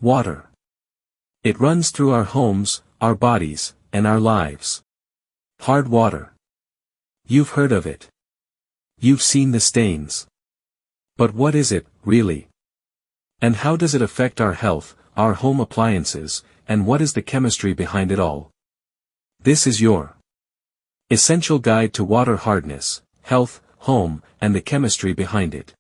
Water. It runs through our homes, our bodies, and our lives. Hard water. You've heard of it. You've seen the stains. But what is it, really? And how does it affect our health, our home appliances, and what is the chemistry behind it all? This is your essential guide to water hardness, health, home, and the chemistry behind it.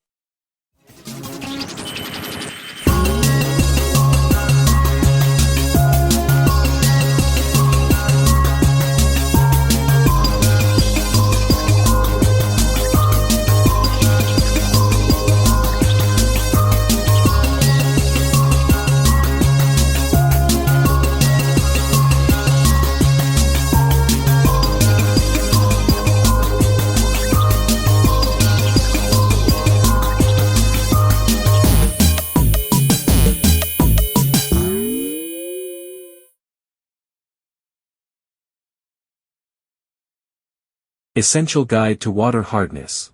Essential Guide to Water Hardness.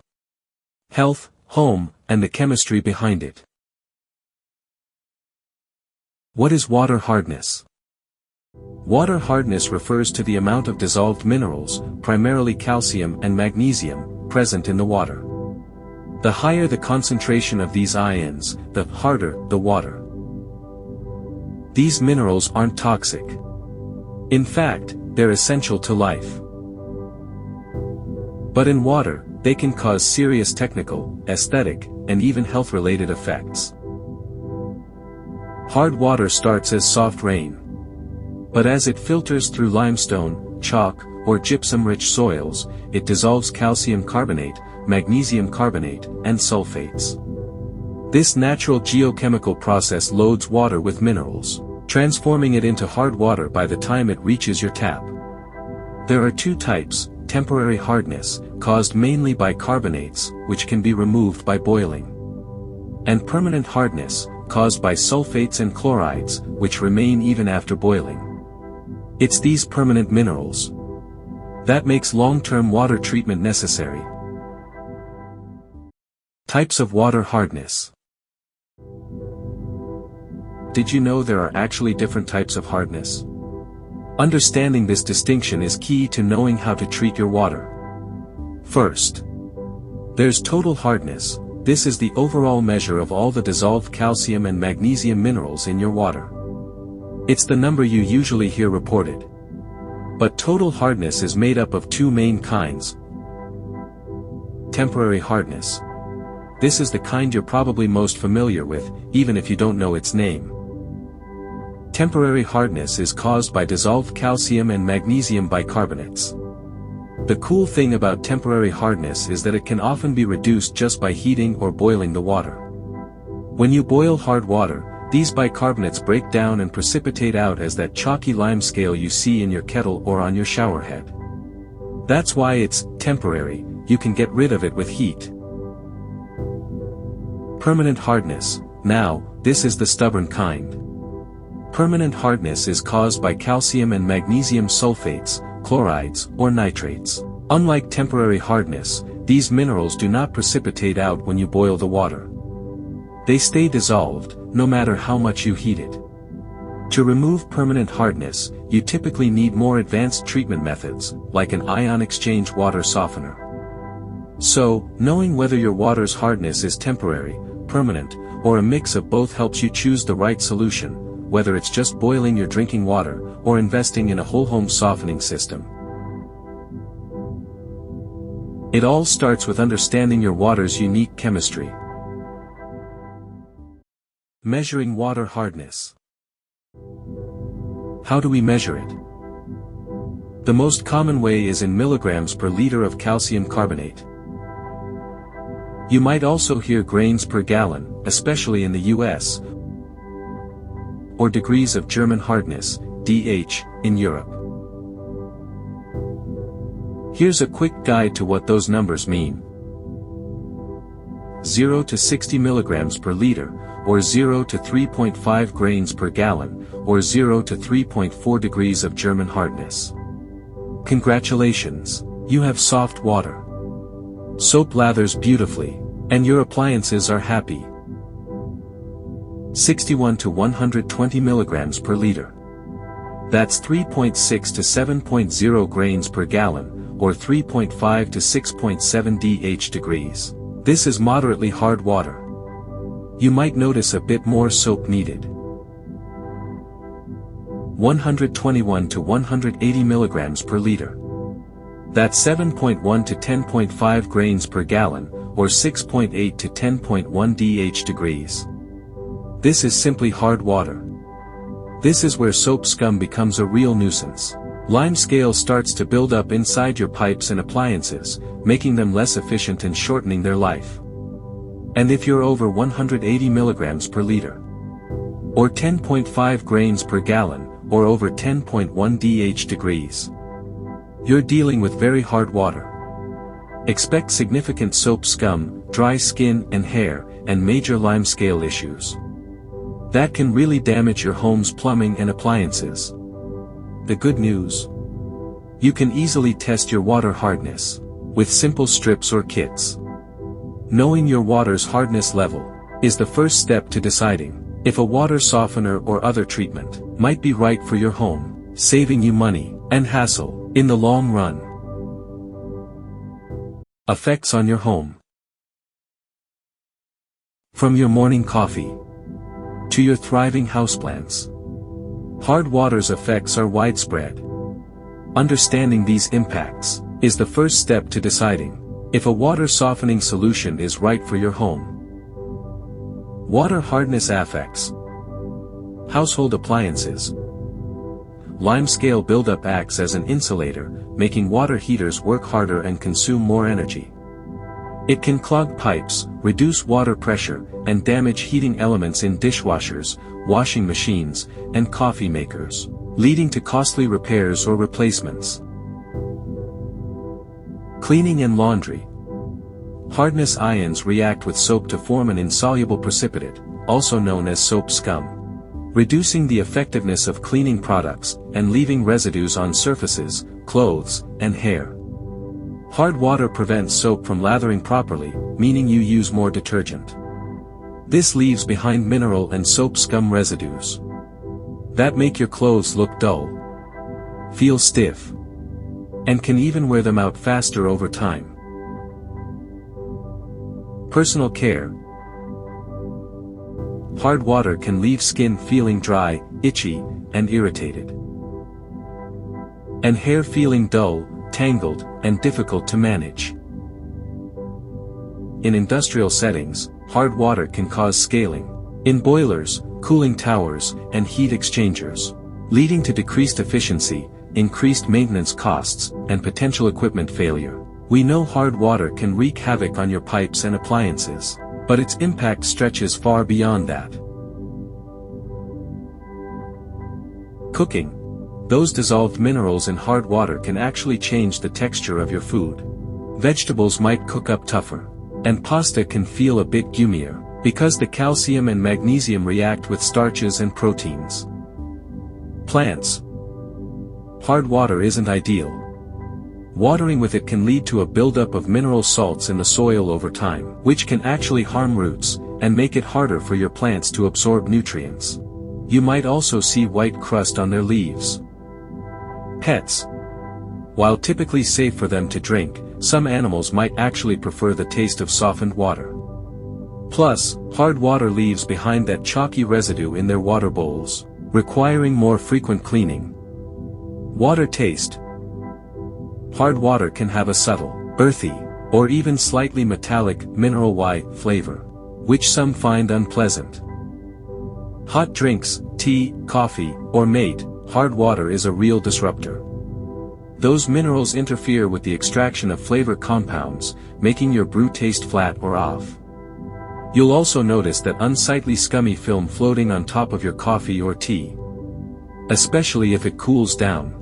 Health, home, and the chemistry behind it. What is water hardness? Water hardness refers to the amount of dissolved minerals, primarily calcium and magnesium, present in the water. The higher the concentration of these ions, the harder the water. These minerals aren't toxic. In fact, they're essential to life. But in water, they can cause serious technical, aesthetic, and even health-related effects. Hard water starts as soft rain. But as it filters through limestone, chalk, or gypsum-rich soils, it dissolves calcium carbonate, magnesium carbonate, and sulfates. This natural geochemical process loads water with minerals, transforming it into hard water by the time it reaches your tap. There are two types: temporary hardness, caused mainly by carbonates, which can be removed by boiling. And permanent hardness, caused by sulfates and chlorides, which remain even after boiling. It's these permanent minerals that makes long-term water treatment necessary. Types of water hardness. Did you know there are actually different types of hardness? Understanding this distinction is key to knowing how to treat your water. First, there's total hardness. This is the overall measure of all the dissolved calcium and magnesium minerals in your water. It's the number you usually hear reported. But total hardness is made up of two main kinds. Temporary hardness. This is the kind you're probably most familiar with, even if you don't know its name. Temporary hardness is caused by dissolved calcium and magnesium bicarbonates. The cool thing about temporary hardness is that it can often be reduced just by heating or boiling the water. When you boil hard water, these bicarbonates break down and precipitate out as that chalky lime scale you see in your kettle or on your shower head. That's why it's temporary. You can get rid of it with heat. Permanent hardness. Now, this is the stubborn kind. Permanent hardness is caused by calcium and magnesium sulfates, chlorides, or nitrates. Unlike temporary hardness, these minerals do not precipitate out when you boil the water. They stay dissolved, no matter how much you heat it. To remove permanent hardness, you typically need more advanced treatment methods, like an ion exchange water softener. So, knowing whether your water's hardness is temporary, permanent, or a mix of both helps you choose the right solution, whether it's just boiling your drinking water, or investing in a whole-home softening system. It all starts with understanding your water's unique chemistry. Measuring water hardness. How do we measure it? The most common way is in milligrams per liter of calcium carbonate. You might also hear grains per gallon, especially in the US, or degrees of German hardness, DH, in Europe. Here's a quick guide to what those numbers mean. 0 to 60 milligrams per liter, or 0 to 3.5 grains per gallon, or 0 to 3.4 degrees of German hardness. Congratulations, you have soft water. Soap lathers beautifully, and your appliances are happy. 61 to 120 milligrams per liter. That's 3.6 to 7.0 grains per gallon, or 3.5 to 6.7 dH degrees. This is moderately hard water. You might notice a bit more soap needed. 121 to 180 milligrams per liter. That's 7.1 to 10.5 grains per gallon, or 6.8 to 10.1 dH degrees. This is simply hard water. This is where soap scum becomes a real nuisance. Lime scale starts to build up inside your pipes and appliances, making them less efficient and shortening their life. And if you're over 180 milligrams per liter, or 10.5 grains per gallon, or over 10.1 dH degrees, you're dealing with very hard water. Expect significant soap scum, dry skin and hair, and major lime scale issues. That can really damage your home's plumbing and appliances. The good news? You can easily test your water hardness with simple strips or kits. Knowing your water's hardness level is the first step to deciding if a water softener or other treatment might be right for your home, saving you money and hassle in the long run. Effects on your home. From your morning coffee to your thriving houseplants, hard water's effects are widespread. Understanding these impacts is the first step to deciding if a water softening solution is right for your home. Water hardness affects household appliances. Lime scale buildup acts as an insulator, making water heaters work harder and consume more energy. It can clog pipes, reduce water pressure, and damage heating elements in dishwashers, washing machines, and coffee makers, leading to costly repairs or replacements. Cleaning and laundry. Hardness ions react with soap to form an insoluble precipitate, also known as soap scum, reducing the effectiveness of cleaning products and leaving residues on surfaces, clothes, and hair. Hard water prevents soap from lathering properly, meaning you use more detergent. This leaves behind mineral and soap scum residues that make your clothes look dull, feel stiff, and can even wear them out faster over time. Personal care. Hard water can leave skin feeling dry, itchy, and irritated, and hair feeling dull, tangled, and difficult to manage. In industrial settings, hard water can cause scaling in boilers, cooling towers, and heat exchangers, leading to decreased efficiency, increased maintenance costs, and potential equipment failure. We know hard water can wreak havoc on your pipes and appliances, but its impact stretches far beyond that. Cooking. Those dissolved minerals in hard water can actually change the texture of your food. Vegetables might cook up tougher, and pasta can feel a bit gummier, because the calcium and magnesium react with starches and proteins. Plants. Hard water isn't ideal. Watering with it can lead to a buildup of mineral salts in the soil over time, which can actually harm roots, and make it harder for your plants to absorb nutrients. You might also see white crust on their leaves. Pets. While typically safe for them to drink, some animals might actually prefer the taste of softened water. Plus, hard water leaves behind that chalky residue in their water bowls, requiring more frequent cleaning. Water taste. Hard water can have a subtle, earthy, or even slightly metallic, mineral Y flavor, which some find unpleasant. Hot drinks, tea, coffee, or mate, hard water is a real disruptor. Those minerals interfere with the extraction of flavor compounds, making your brew taste flat or off. You'll also notice that unsightly scummy film floating on top of your coffee or tea, especially if it cools down.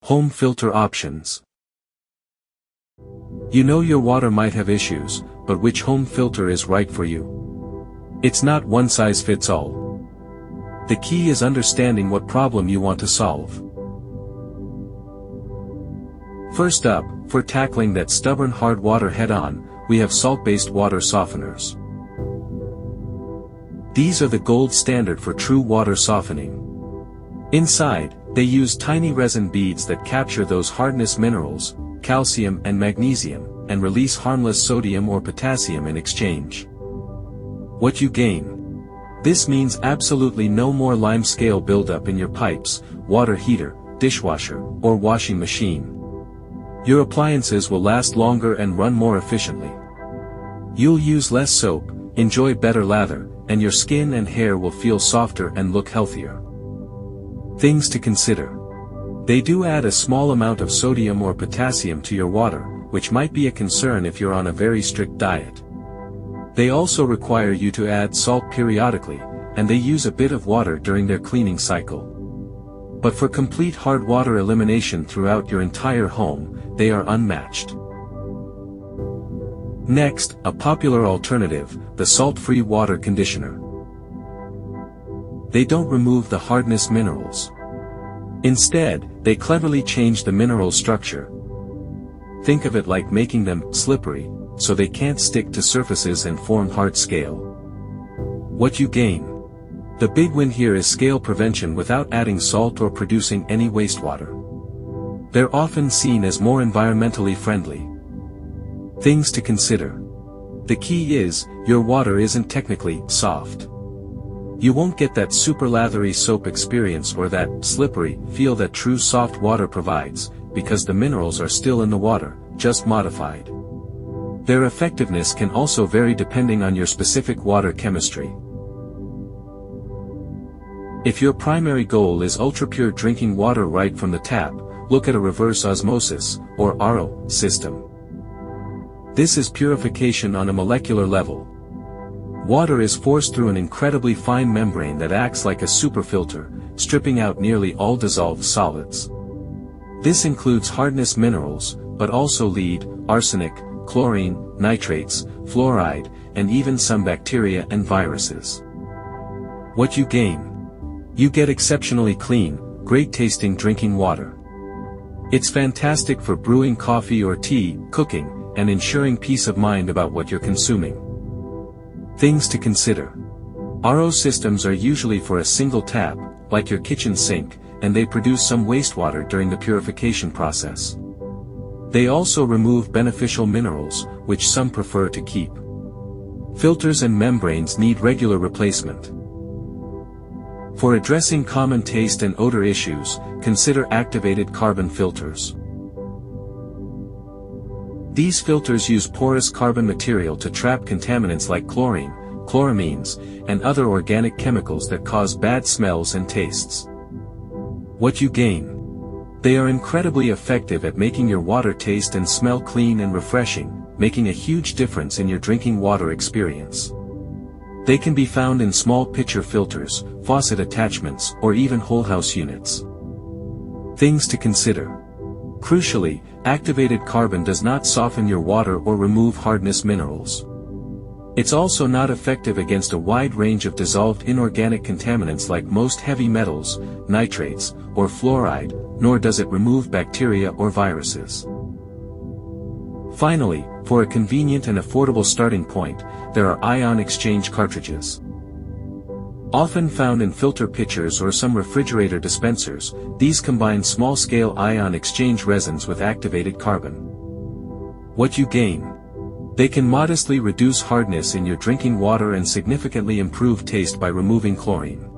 Home filter options. You know your water might have issues, but which home filter is right for you? It's not one size fits all. The key is understanding what problem you want to solve. First up, for tackling that stubborn hard water head-on, we have salt-based water softeners. These are the gold standard for true water softening. Inside, they use tiny resin beads that capture those hardness minerals, calcium and magnesium, and release harmless sodium or potassium in exchange. What you gain? This means absolutely no more lime scale buildup in your pipes, water heater, dishwasher, or washing machine. Your appliances will last longer and run more efficiently. You'll use less soap, enjoy better lather, and your skin and hair will feel softer and look healthier. Things to consider. They do add a small amount of sodium or potassium to your water, which might be a concern if you're on a very strict diet. They also require you to add salt periodically, and they use a bit of water during their cleaning cycle. But for complete hard water elimination throughout your entire home, they are unmatched. Next, a popular alternative, the salt-free water conditioner. They don't remove the hardness minerals. Instead, they cleverly change the mineral structure. Think of it like making them slippery, so they can't stick to surfaces and form hard scale. What you gain? The big win here is scale prevention without adding salt or producing any wastewater. They're often seen as more environmentally friendly. Things to consider. The key is, your water isn't technically soft. You won't get that super lathery soap experience or that slippery feel that true soft water provides, because the minerals are still in the water, just modified. Their effectiveness can also vary depending on your specific water chemistry. If your primary goal is ultra-pure drinking water right from the tap, look at a reverse osmosis, or RO, system. This is purification on a molecular level. Water is forced through an incredibly fine membrane that acts like a superfilter, stripping out nearly all dissolved solids. This includes hardness minerals, but also lead, arsenic, chlorine, nitrates, fluoride, and even some bacteria and viruses. What you gain? You get exceptionally clean, great-tasting drinking water. It's fantastic for brewing coffee or tea, cooking, and ensuring peace of mind about what you're consuming. Things to consider. RO systems are usually for a single tap, like your kitchen sink, and they produce some wastewater during the purification process. They also remove beneficial minerals, which some prefer to keep. Filters and membranes need regular replacement. For addressing common taste and odor issues, consider activated carbon filters. These filters use porous carbon material to trap contaminants like chlorine, chloramines, and other organic chemicals that cause bad smells and tastes. What you gain? They are incredibly effective at making your water taste and smell clean and refreshing, making a huge difference in your drinking water experience. They can be found in small pitcher filters, faucet attachments, or even whole house units. Things to consider. Crucially, activated carbon does not soften your water or remove hardness minerals. It's also not effective against a wide range of dissolved inorganic contaminants like most heavy metals, nitrates, or fluoride, nor does it remove bacteria or viruses. Finally, for a convenient and affordable starting point, there are ion exchange cartridges. Often found in filter pitchers or some refrigerator dispensers, these combine small-scale ion exchange resins with activated carbon. What you gain? They can modestly reduce hardness in your drinking water and significantly improve taste by removing chlorine.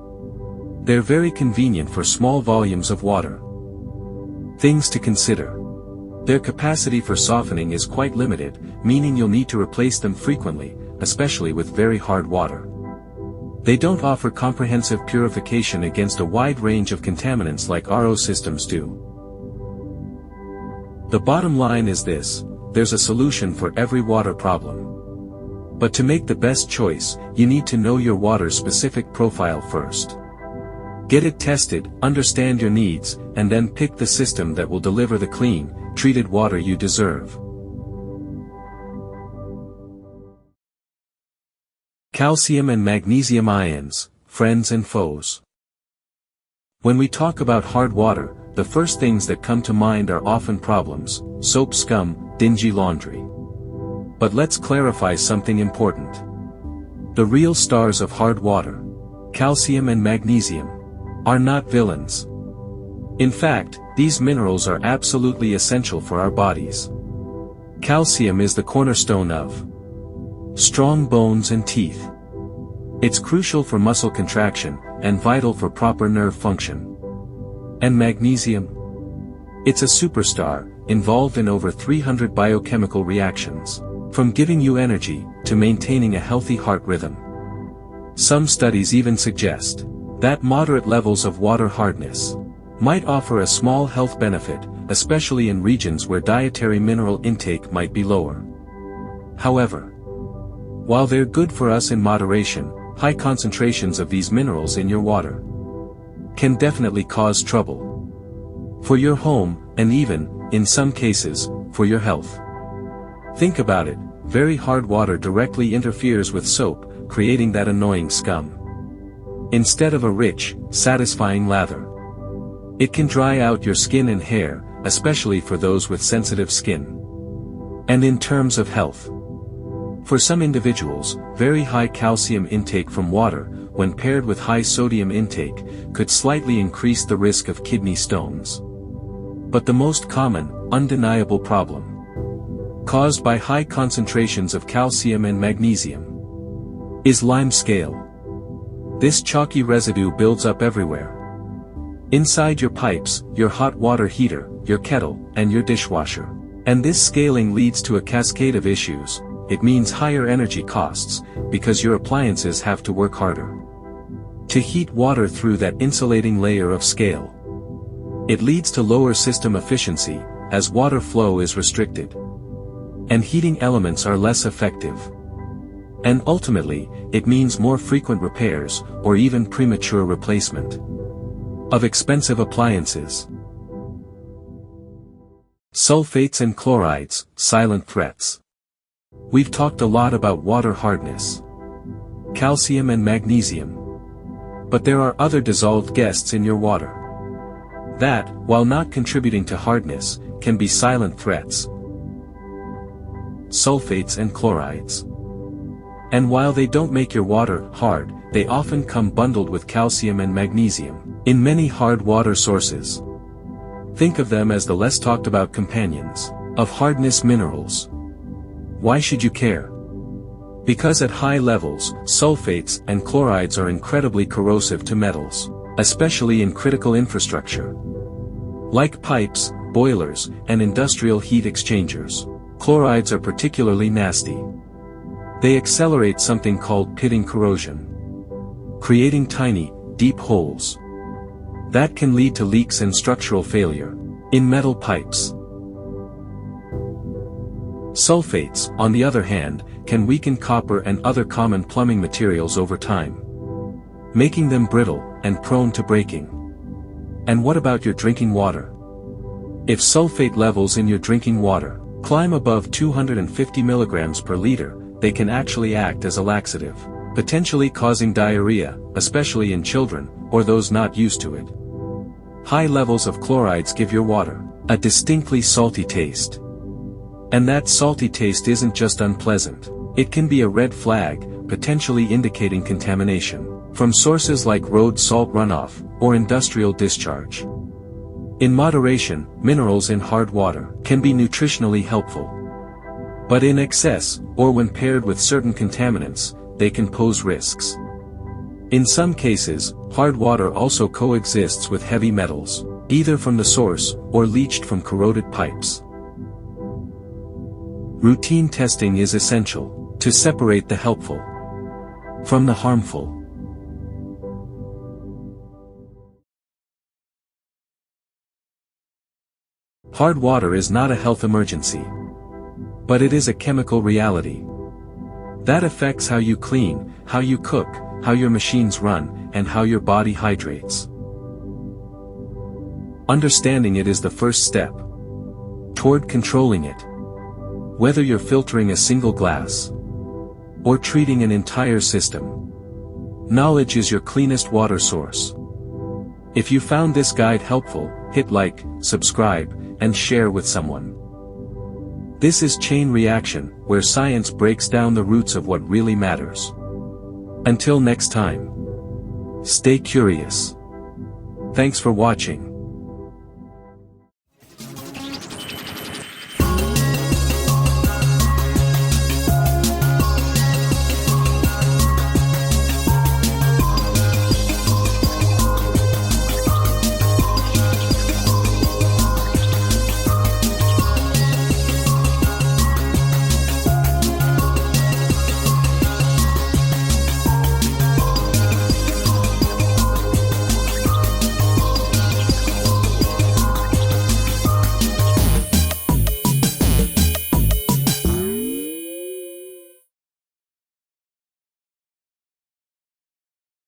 They're very convenient for small volumes of water. Things to consider. Their capacity for softening is quite limited, meaning you'll need to replace them frequently, especially with very hard water. They don't offer comprehensive purification against a wide range of contaminants like RO systems do. The bottom line is this: there's a solution for every water problem. But to make the best choice, you need to know your water's specific profile first. Get it tested, understand your needs, and then pick the system that will deliver the clean, treated water you deserve. Calcium and magnesium ions, friends and foes. When we talk about hard water, the first things that come to mind are often problems: soap scum, dingy laundry. But let's clarify something important. The real stars of hard water, calcium and magnesium, are not villains. In fact, these minerals are absolutely essential for our bodies. Calcium is the cornerstone of strong bones and teeth. It's crucial for muscle contraction, and vital for proper nerve function. And magnesium? It's a superstar, involved in over 300 biochemical reactions, from giving you energy, to maintaining a healthy heart rhythm. Some studies even suggest that moderate levels of water hardness might offer a small health benefit, especially in regions where dietary mineral intake might be lower. However, while they're good for us in moderation, high concentrations of these minerals in your water can definitely cause trouble for your home, and even, in some cases, for your health. Think about it, very hard water directly interferes with soap, creating that annoying scum. Instead of a rich, satisfying lather, it can dry out your skin and hair, especially for those with sensitive skin. And in terms of health, for some individuals, very high calcium intake from water, when paired with high sodium intake, could slightly increase the risk of kidney stones. But the most common, undeniable problem caused by high concentrations of calcium and magnesium is lime scale. This chalky residue builds up everywhere. Inside your pipes, your hot water heater, your kettle, and your dishwasher. And this scaling leads to a cascade of issues. It means higher energy costs, because your appliances have to work harder to heat water through that insulating layer of scale. It leads to lower system efficiency, as water flow is restricted, and heating elements are less effective. And ultimately, it means more frequent repairs, or even premature replacement of expensive appliances. Sulfates and chlorides, silent threats. We've talked a lot about water hardness, calcium and magnesium. But there are other dissolved guests in your water that, while not contributing to hardness, can be silent threats. Sulfates and chlorides. And while they don't make your water hard, they often come bundled with calcium and magnesium in many hard water sources. Think of them as the less talked about companions of hardness minerals. Why should you care? Because at high levels, sulfates and chlorides are incredibly corrosive to metals, especially in critical infrastructure, like pipes, boilers, and industrial heat exchangers. Chlorides are particularly nasty. They accelerate something called pitting corrosion, creating tiny, deep holes that can lead to leaks and structural failure in metal pipes. Sulfates, on the other hand, can weaken copper and other common plumbing materials over time, making them brittle and prone to breaking. And what about your drinking water? If sulfate levels in your drinking water climb above 250 milligrams per liter, they can actually act as a laxative, potentially causing diarrhea, especially in children, or those not used to it. High levels of chlorides give your water a distinctly salty taste. And that salty taste isn't just unpleasant. It can be a red flag, potentially indicating contamination from sources like road salt runoff, or industrial discharge. In moderation, minerals in hard water can be nutritionally helpful. But in excess, or when paired with certain contaminants, they can pose risks. In some cases, hard water also coexists with heavy metals, either from the source, or leached from corroded pipes. Routine testing is essential to separate the helpful from the harmful. Hard water is not a health emergency, but it is a chemical reality that affects how you clean, how you cook, how your machines run, and how your body hydrates. Understanding it is the first step toward controlling it. Whether you're filtering a single glass or treating an entire system, knowledge is your cleanest water source. If you found this guide helpful, hit like, subscribe, and share with someone. This is Chain Reaction, where science breaks down the roots of what really matters. Until next time. Stay curious. Thanks for watching.